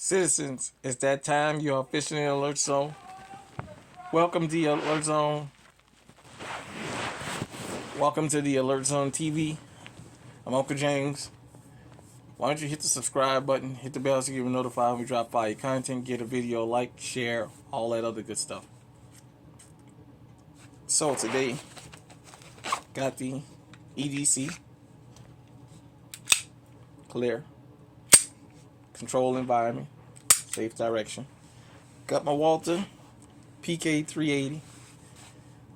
Citizens, it's that time. You are officially in the Alert Zone. Welcome to the Alert Zone. Welcome to the Alert Zone TV. I'm Uncle James. Why don't you hit the subscribe button, hit the bell so you get notified when we drop fire content, get a video, like, share, all that other good stuff. So today, got the EDC, clear, control environment, safe direction. Got my Walther PK 380,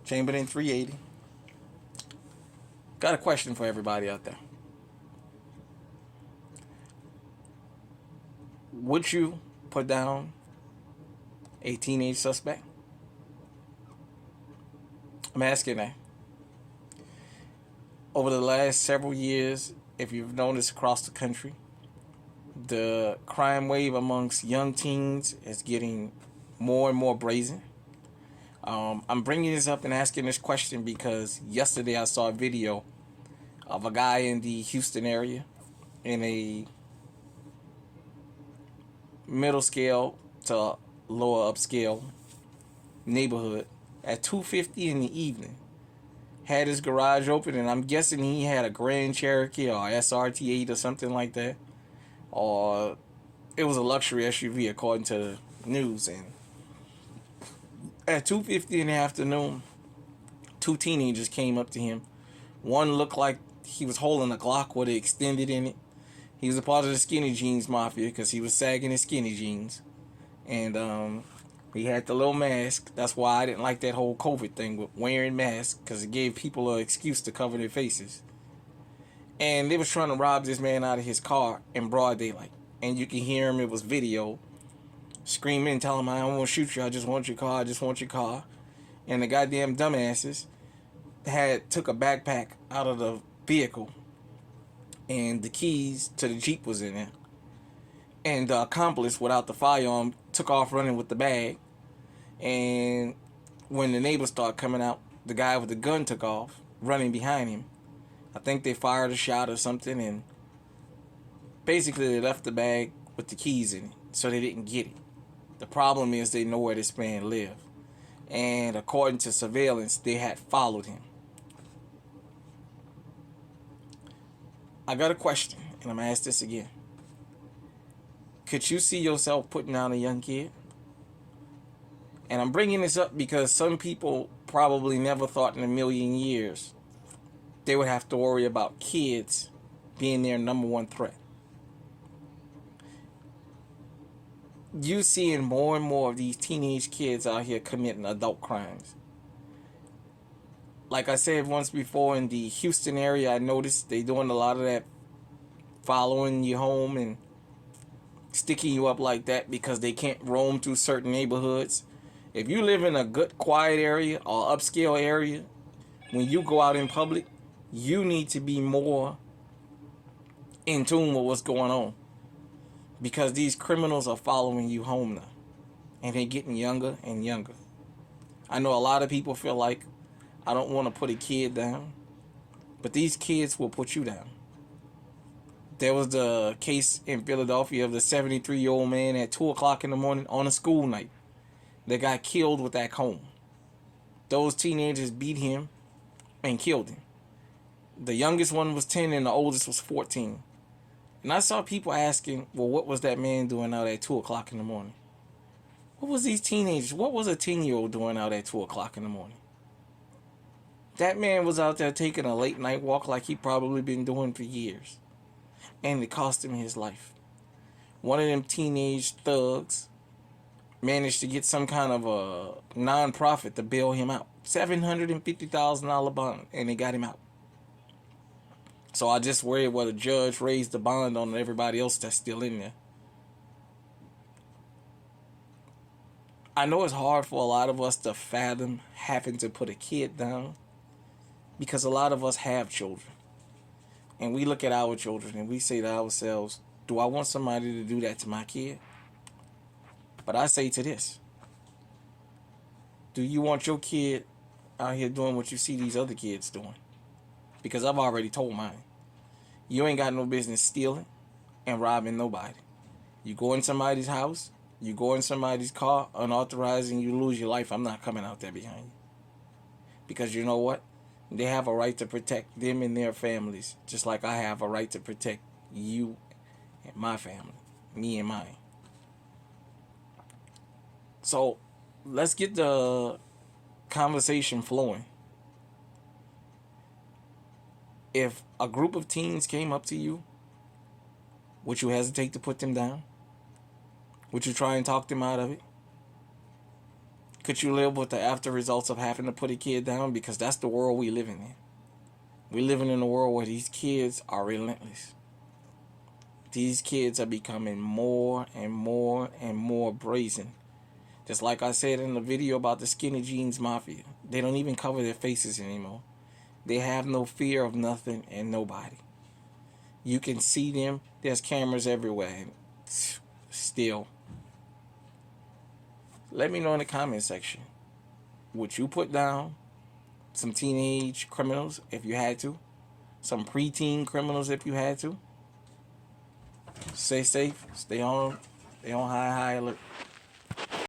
Chamberlain 380. Got a question for everybody out there. Would you put down a teenage suspect? I'm asking that. Over the last several years, if you've noticed across the country, the crime wave amongst young teens is getting more and more brazen. I'm bringing this up and asking this question because yesterday I saw a video of a guy in the Houston area in a middle scale to lower upscale neighborhood at 2:50 in the evening. Had his garage open, and I'm guessing he had a Grand Cherokee or SRT8 or something like that, or it was a luxury SUV according to the news. And at 2:50 in the afternoon, two teenagers came up to him. One looked like he was holding a Glock with it extended in it. He was a part of the skinny jeans mafia because he was sagging his skinny jeans. And he had the little mask. That's why I didn't like that whole COVID thing with wearing masks, because it gave people an excuse to cover their faces. And they was trying to rob this man out of his car in broad daylight. And you can hear him, it was video, screaming, telling him, I don't want to shoot you, I just want your car, I just want your car. And the goddamn dumbasses took a backpack out of the vehicle, and the keys to the Jeep was in there. And the accomplice, without the firearm, took off running with the bag. And when the neighbors started coming out, the guy with the gun took off, running behind him. I think they fired a shot or something, and basically they left the bag with the keys in it, so they didn't get it. The problem is they know where this man lived. And according to surveillance, they had followed him. I got a question, and I'm going to ask this again. Could you see yourself putting down a young kid? And I'm bringing this up because some people probably never thought in a million years they would have to worry about kids being their number one threat. You seeing more and more of these teenage kids out here committing adult crimes. Like I said once before, in the Houston area, I noticed they doing a lot of that, following you home and sticking you up like that because they can't roam through certain neighborhoods. If you live in a good, quiet area or upscale area, when you go out in public, you need to be more in tune with what's going on, because these criminals are following you home now, and they're getting younger and younger. I know a lot of people feel like, I don't want to put a kid down, but these kids will put you down. There was the case in Philadelphia of the 73-year-old man at 2 o'clock in the morning on a school night that got killed with that comb. Those teenagers beat him and killed him. The youngest one was 10 and the oldest was 14. And I saw people asking, well, what was that man doing out at 2 o'clock in the morning? What was these teenagers? What was a 10-year-old doing out at 2 o'clock in the morning? That man was out there taking a late night walk like he probably been doing for years. And it cost him his life. One of them teenage thugs managed to get some kind of a non-profit to bail him out. $750,000 bond, and they got him out. So I just worry whether the judge raised the bond on everybody else that's still in there. I know it's hard for a lot of us to fathom having to put a kid down, because a lot of us have children. And we look at our children and we say to ourselves, do I want somebody to do that to my kid? But I say to this, do you want your kid out here doing what you see these other kids doing? Because I've already told mine. You ain't got no business stealing and robbing nobody. You go in somebody's house, you go in somebody's car unauthorized, and you lose your life. I'm not coming out there behind you. Because you know what? They have a right to protect them and their families, just like I have a right to protect you and my family, me and mine. So let's get the conversation flowing. If a group of teens came up to you, would you hesitate to put them down? Would you try and talk them out of it? Could you live with the after results of having to put a kid down? Because that's the world we living in. We're living in a world where these kids are relentless. These kids are becoming more and more and more brazen. Just like I said in the video about the skinny jeans mafia. They don't even cover their faces anymore. They have no fear of nothing and nobody. You can see them. There's cameras everywhere. And still. Let me know in the comment section. Would you put down some teenage criminals if you had to? Some preteen criminals if you had to? Stay safe. Stay on high alert.